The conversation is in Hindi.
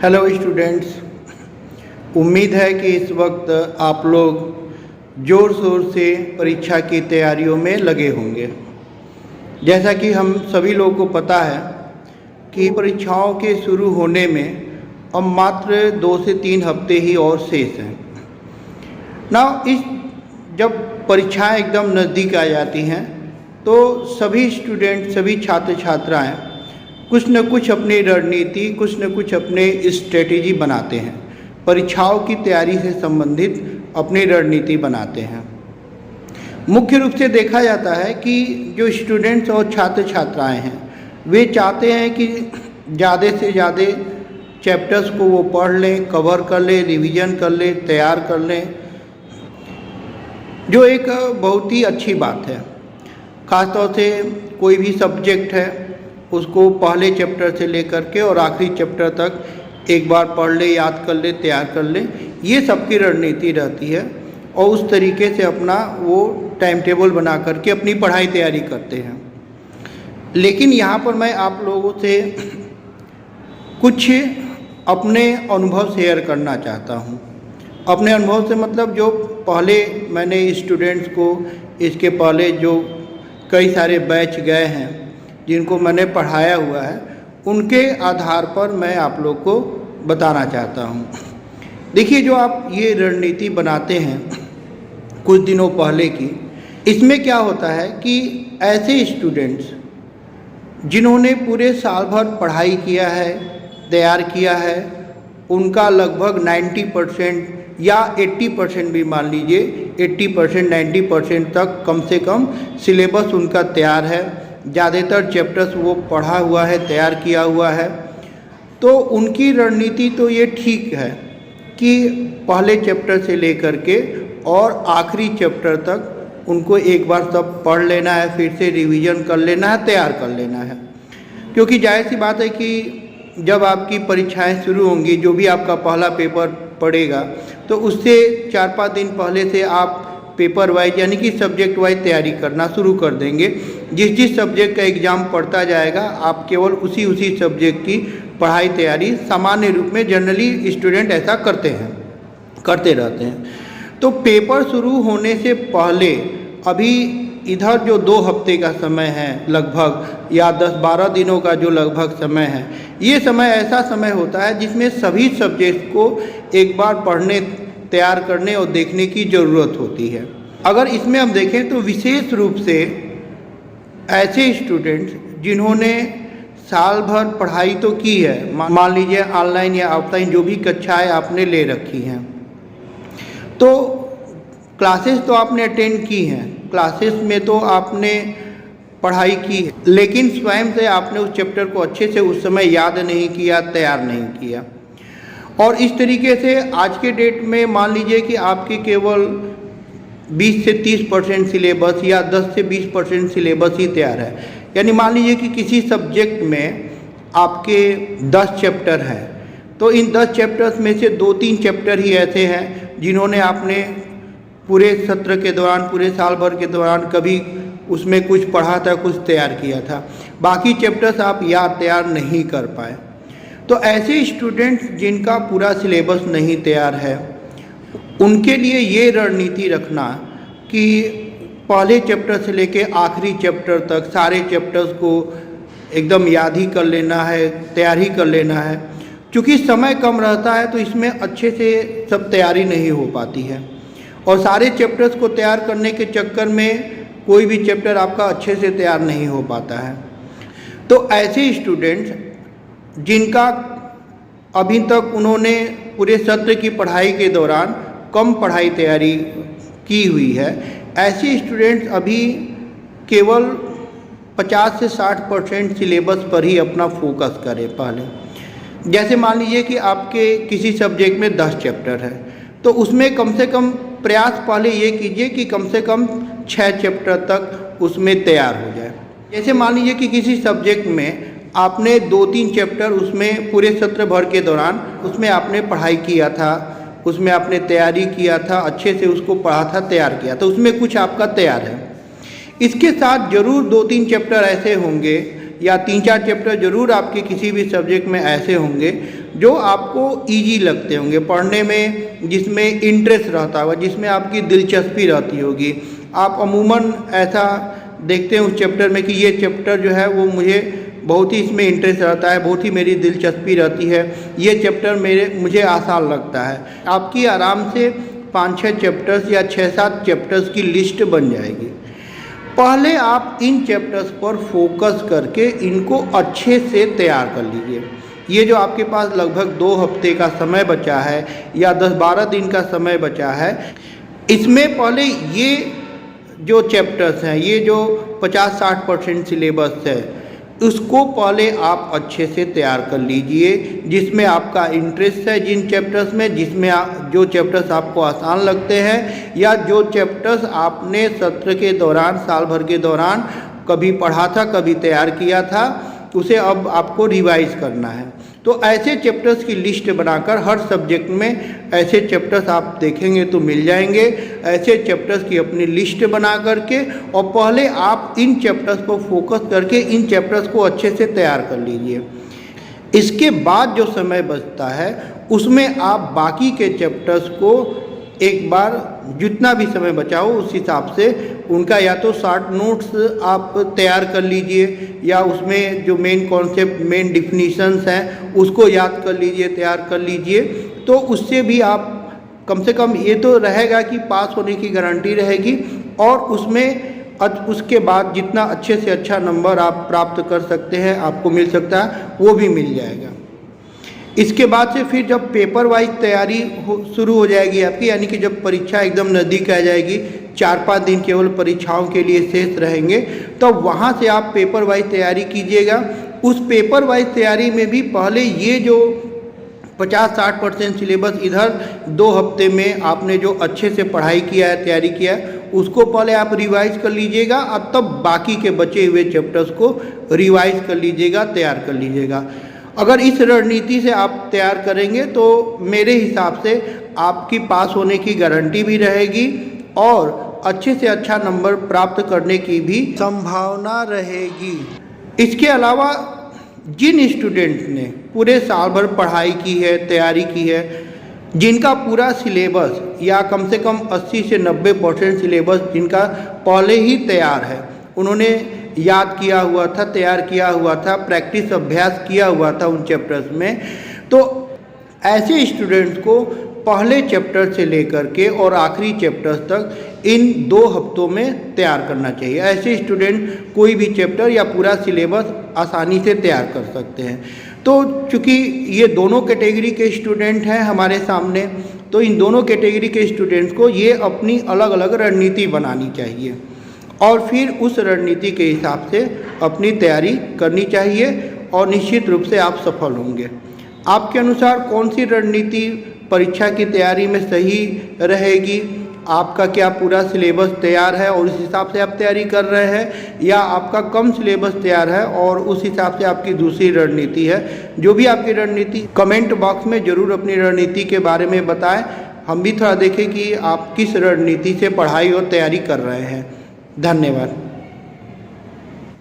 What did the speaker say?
हेलो स्टूडेंट्स, उम्मीद है कि इस वक्त आप लोग ज़ोर शोर से परीक्षा की तैयारियों में लगे होंगे। जैसा कि हम सभी लोगों को पता है कि परीक्षाओं के शुरू होने में अब मात्र 2 से 3 हफ्ते ही और शेष हैं। जब परीक्षाएं एकदम नज़दीक आ जाती हैं तो सभी स्टूडेंट, सभी छात्र छात्राएं कुछ न कुछ अपनी रणनीति, कुछ न कुछ अपने स्ट्रेटेजी बनाते हैं। परीक्षाओं की तैयारी से संबंधित अपनी रणनीति बनाते हैं। मुख्य रूप से देखा जाता है कि जो स्टूडेंट्स और छात्र छात्राएं हैं वे चाहते हैं कि ज़्यादा से ज़्यादा चैप्टर्स को वो पढ़ लें, कवर कर लें, रिवीजन कर लें, तैयार कर लें, जो एक बहुत ही अच्छी बात है। ख़ासतौर से कोई भी सब्जेक्ट है उसको पहले चैप्टर से लेकर के और आखिरी चैप्टर तक एक बार पढ़ ले, याद कर ले, तैयार कर ले, ये सबकी रणनीति रहती है और उस तरीके से अपना वो टाइम टेबल बना करके अपनी पढ़ाई तैयारी करते हैं। लेकिन यहाँ पर मैं आप लोगों से कुछ अपने अनुभव शेयर करना चाहता हूँ। अपने अनुभव से मतलब जो पहले मैंने स्टूडेंट्स को इसके पहले जो कई सारे बैच गए हैं जिनको मैंने पढ़ाया हुआ है, उनके आधार पर मैं आप लोग को बताना चाहता हूँ। देखिए, जो आप ये रणनीति बनाते हैं कुछ दिनों पहले की, इसमें क्या होता है कि ऐसे स्टूडेंट्स जिन्होंने पूरे साल भर पढ़ाई किया है, तैयार किया है, उनका लगभग 90% या 80% भी मान लीजिए, 80% 90% तक कम से कम सिलेबस उनका तैयार है, ज़्यादातर चैप्टर्स वो पढ़ा हुआ है, तैयार किया हुआ है, तो उनकी रणनीति तो ये ठीक है कि पहले चैप्टर से लेकर के और आखिरी चैप्टर तक उनको एक बार सब पढ़ लेना है, फिर से रिवीजन कर लेना है, तैयार कर लेना है। क्योंकि जाहिर सी बात है कि जब आपकी परीक्षाएं शुरू होंगी, जो भी आपका पहला पेपर पड़ेगा, तो उससे 4-5 दिन पहले से आप पेपर वाइज यानी कि सब्जेक्ट वाइज तैयारी करना शुरू कर देंगे। जिस सब्जेक्ट का एग्ज़ाम पड़ता जाएगा, आप केवल उसी सब्जेक्ट की पढ़ाई तैयारी सामान्य रूप में जनरली स्टूडेंट ऐसा करते रहते हैं। तो पेपर शुरू होने से पहले अभी इधर जो 2 हफ्ते का समय है लगभग, या 10-12 दिनों का जो लगभग समय है, ये समय ऐसा समय होता है जिसमें सभी सब्जेक्ट को एक बार पढ़ने, तैयार करने और देखने की ज़रूरत होती है। अगर इसमें हम देखें तो विशेष रूप से ऐसे स्टूडेंट्स जिन्होंने साल भर पढ़ाई तो की है, मान लीजिए ऑनलाइन या ऑफलाइन जो भी कक्षाएं आपने ले रखी हैं, तो क्लासेस तो आपने अटेंड की हैं, क्लासेस में तो आपने पढ़ाई की है, लेकिन स्वयं से आपने उस चैप्टर को अच्छे से उस समय याद नहीं किया, तैयार नहीं किया। और इस तरीके से आज के डेट में मान लीजिए कि आपके केवल 20 से 30% सिलेबस या 10 से 20% सिलेबस ही तैयार है। यानी मान लीजिए कि किसी सब्जेक्ट में आपके 10 चैप्टर हैं, तो इन 10 चैप्टर्स में से 2-3 चैप्टर ही ऐसे हैं जिन्होंने आपने पूरे सत्र के दौरान, पूरे साल भर के दौरान कभी उसमें कुछ पढ़ा था, कुछ तैयार किया था। बाकी चैप्टर्स आप याद तैयार नहीं कर पाए। तो ऐसे स्टूडेंट्स जिनका पूरा सिलेबस नहीं तैयार है, उनके लिए ये रणनीति रखना कि पहले चैप्टर से लेके आखिरी चैप्टर तक सारे चैप्टर्स को एकदम याद ही कर लेना है, तैयार ही कर लेना है। क्योंकि समय कम रहता है तो इसमें अच्छे से सब तैयारी नहीं हो पाती है, और सारे चैप्टर्स को तैयार करने के चक्कर में कोई भी चैप्टर आपका अच्छे से तैयार नहीं हो पाता है। तो ऐसे स्टूडेंट्स जिनका अभी तक उन्होंने पूरे सत्र की पढ़ाई के दौरान कम पढ़ाई तैयारी की हुई है, ऐसे स्टूडेंट्स अभी केवल 50 से 60% सिलेबस पर ही अपना फोकस करें पहले। जैसे मान लीजिए कि आपके किसी सब्जेक्ट में 10 चैप्टर है, तो उसमें कम से कम प्रयास पहले ये कीजिए कि कम से कम 6 चैप्टर तक उसमें तैयार हो जाए। जैसे मान लीजिए कि किसी सब्जेक्ट में आपने 2-3 चैप्टर उसमें पूरे सत्र भर के दौरान उसमें आपने पढ़ाई किया था, उसमें आपने तैयारी किया था, अच्छे से उसको पढ़ा था, तैयार किया, तो उसमें कुछ आपका तैयार है। इसके साथ ज़रूर 2-3 चैप्टर ऐसे होंगे या 3-4 चैप्टर जरूर आपके किसी भी सब्जेक्ट में ऐसे होंगे जो आपको इजी लगते होंगे पढ़ने में, जिसमें इंटरेस्ट रहता होगा, जिसमें आपकी दिलचस्पी रहती होगी। आप अमूमन ऐसा देखते हैं उस चैप्टर में कि ये चैप्टर जो है वो मुझे बहुत ही इसमें इंटरेस्ट रहता है, बहुत ही मेरी दिलचस्पी रहती है, ये चैप्टर मुझे आसान लगता है। आपकी आराम से 5-6 चैप्टर्स या 6-7 चैप्टर्स की लिस्ट बन जाएगी। पहले आप इन चैप्टर्स पर फोकस करके इनको अच्छे से तैयार कर लीजिए। ये जो आपके पास लगभग 2 हफ्ते का समय बचा है या 10-12 दिन का समय बचा है, इसमें पहले ये जो चैप्टर्स हैं, ये जो 50-60% सिलेबस है, उसको पहले आप अच्छे से तैयार कर लीजिए, जिसमें आपका इंटरेस्ट है, जिन चैप्टर्स में, जिसमें जो चैप्टर्स आपको आसान लगते हैं या जो चैप्टर्स आपने सत्र के दौरान, साल भर के दौरान कभी पढ़ा था, कभी तैयार किया था, उसे अब आपको रिवाइज करना है। तो ऐसे चैप्टर्स की लिस्ट बनाकर हर सब्जेक्ट में ऐसे चैप्टर्स आप देखेंगे तो मिल जाएंगे। ऐसे चैप्टर्स की अपनी लिस्ट बना करके और पहले आप इन चैप्टर्स पर फोकस करके इन चैप्टर्स को अच्छे से तैयार कर लीजिए। इसके बाद जो समय बचता है उसमें आप बाकी के चैप्टर्स को एक बार जितना भी समय बचाओ उस हिसाब से उनका या तो शॉर्ट नोट्स आप तैयार कर लीजिए या उसमें जो मेन कॉन्सेप्ट, मेन डिफिनीशंस हैं उसको याद कर लीजिए, तैयार कर लीजिए। तो उससे भी आप कम से कम ये तो रहेगा कि पास होने की गारंटी रहेगी और उसके बाद जितना अच्छे से अच्छा नंबर आप प्राप्त कर सकते हैं, आपको मिल सकता है, वो भी मिल जाएगा। इसके बाद से फिर जब पेपर वाइज तैयारी शुरू हो जाएगी आपकी, यानी कि जब परीक्षा एकदम नज़दीक आ जाएगी, 4-5 दिन केवल परीक्षाओं के लिए शेष रहेंगे, तो वहाँ से आप पेपर वाइज तैयारी कीजिएगा। उस पेपर वाइज तैयारी में भी पहले ये जो 50-60% सिलेबस इधर 2 हफ्ते में आपने जो अच्छे से पढ़ाई किया है, तैयारी किया है, उसको पहले आप रिवाइज कर लीजिएगा और तब बाकी के बचे हुए चैप्टर्स को रिवाइज कर लीजिएगा, तैयार कर लीजिएगा। अगर इस रणनीति से आप तैयार करेंगे तो मेरे हिसाब से आपकी पास होने की गारंटी भी रहेगी और अच्छे से अच्छा नंबर प्राप्त करने की भी संभावना रहेगी। इसके अलावा जिन स्टूडेंट्स ने पूरे साल भर पढ़ाई की है, तैयारी की है, जिनका पूरा सिलेबस या कम से कम 80 से 90% सिलेबस जिनका पहले ही तैयार है, उन्होंने याद किया हुआ था, तैयार किया हुआ था, प्रैक्टिस अभ्यास किया हुआ था उन चैप्टर्स में, तो ऐसे स्टूडेंट्स को पहले चैप्टर से लेकर के और आखिरी चैप्टर्स तक इन 2 हफ्तों में तैयार करना चाहिए। ऐसे स्टूडेंट कोई भी चैप्टर या पूरा सिलेबस आसानी से तैयार कर सकते हैं। तो चूँकि ये दोनों कैटेगरी के स्टूडेंट हैं हमारे सामने, तो इन दोनों कैटेगरी के स्टूडेंट्स को ये अपनी अलग अलग रणनीति बनानी चाहिए और फिर उस रणनीति के हिसाब से अपनी तैयारी करनी चाहिए और निश्चित रूप से आप सफल होंगे। आपके अनुसार कौन सी रणनीति परीक्षा की तैयारी में सही रहेगी? आपका क्या पूरा सिलेबस तैयार है और उस हिसाब से आप तैयारी कर रहे हैं, या आपका कम सिलेबस तैयार है और उस हिसाब से आपकी दूसरी रणनीति है? जो भी आपकी रणनीति, कमेंट बॉक्स में ज़रूर अपनी रणनीति के बारे में बताएं। हम भी थोड़ा देखें कि आप किस रणनीति से पढ़ाई और तैयारी कर रहे हैं। धन्यवाद।